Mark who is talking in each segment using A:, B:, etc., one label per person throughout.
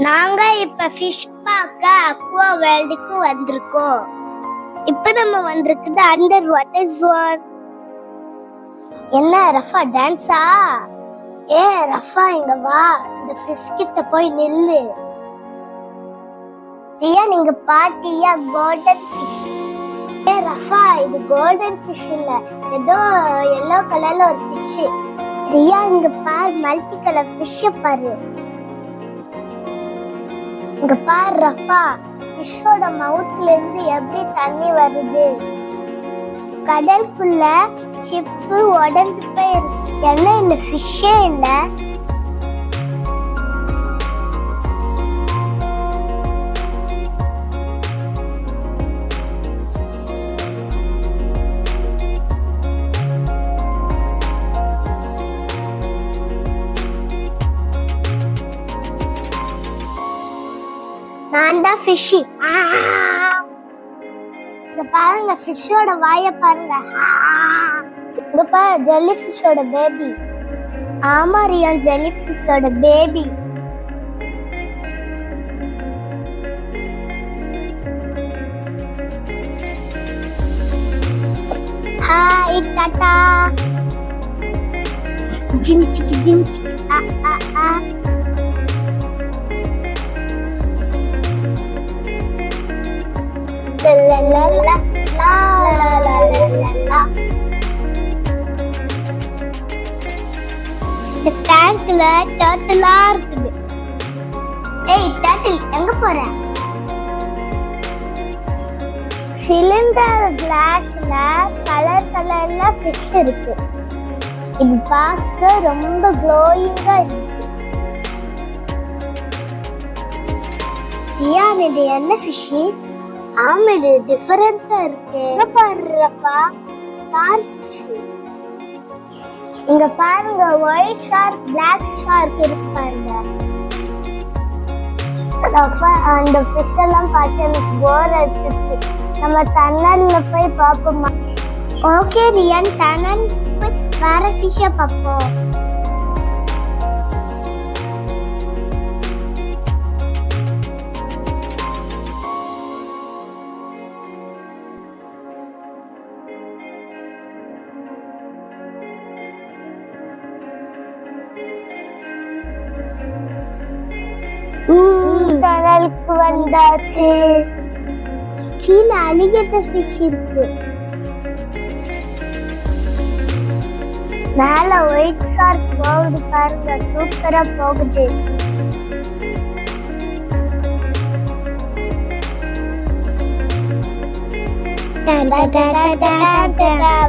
A: நாங்க இப்ப ஃபிஷ் பார்க்க அக்வா வேர்ல்டுக்கு வந்திருக்கோம். இப்ப நம்ம வந்திருக்குது அண்டர் வாட்டர் ஜோன். என்ன ரஃபா டான்ஸா? ஏ ரஃபா இங்க வா, இந்த ஃபிஷ் கிட்ட போய் நில்லு. ரியா நீங்க பாத்தியா கோல்டன் ஃபிஷ்? ஏ ரஃபா இது கோல்டன் ஃபிஷ் இல்ல, ஏதோ yellow கலர்ல ஒரு ஃபிஷ். ரியா இங்க பார், மல்டி கலர் ஃபிஷ் பாரு. இங்க பாரு ரஃபா, ஃபிஷ்ஷோட மவுத்ல இருந்து எப்படி தண்ணி வருது. கடலுக்குள்ள ஷிப்பு உடைஞ்சு போயிருக்கு. என்ன இல்ல ஃபிஷ்ஷே இல்ல. நான் தான் ஃபிஷி. இங்க பாருங்க ஃபிஷ்ஷோட வாயை பாருங்க. இங்க பாரு ஜெல்லி ஃபிஷ்ஷோட பேபி. ஆமா ரியான், ஜெல்லி ஃபிஷ்ஷோட பேபி. Hi tata. ஜிம் சிக்கி ஆ ஆ ஆ. இந்த டேங்க்ல டர்ட்டிலா இருக்குது. ஏய் டர்ட்டில் எங்க போற? சிலிண்டர் கிளாஸ்ல கலர் கலர்ல ஃபிஷ் இருக்கு. இது பார்க்க ரொம்ப க்ளோயிங்கா இருந்துச்சு. ஏன் இது என்ன ஃபிஷ்? ஆமா இது டிஃபரெண்டா இருக்கு. இங்க பாரு ரஃபா, ஸ்டார் ஃபிஷ். இங்க பாருங்க ஒயிட் ஷார்க், பிளாக் ஷார்க் இருக்கு பாருங்க. ரஃபா அந்த ஃபிஷ் எல்லாம் பார்த்து எனக்கு போர் அடிச்சிருச்சு. நம்ம டனல்ல போய் பார்ப்போமா? ஓகே ரியான், டனல் போய் வேற ஃபிஷ்ஷை பார்ப்போம். டனலுக்கு வந்தாச்சு. கீழே அலிகேட்டர் ஃபிஷ் இருக்கு. மேல ஒயிட் ஷார்க் போகுது பாருங்க, சூப்பரா போகுது.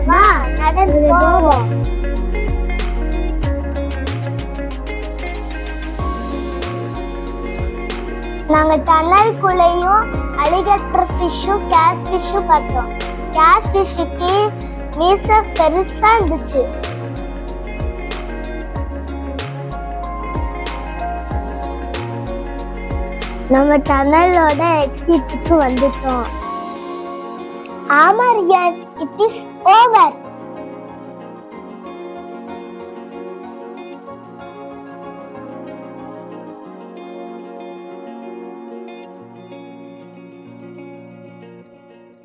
A: வா நடந்து போவோம். நாங்க டனல்குள்ளேயும் அலிகேட்டர் ஃபிஷ்ஷும் கேட் ஃபிஷ்ஷும் பார்த்தோம். கேட் ஃபிஷ்ஷுக்கு மீசை பெருசா இருந்துச்சு. நம்ம டனலோட எக்ஸிட்டுக்கு வந்துட்டோம். ஆமா ரியான், இட் இஸ் ஓவர்.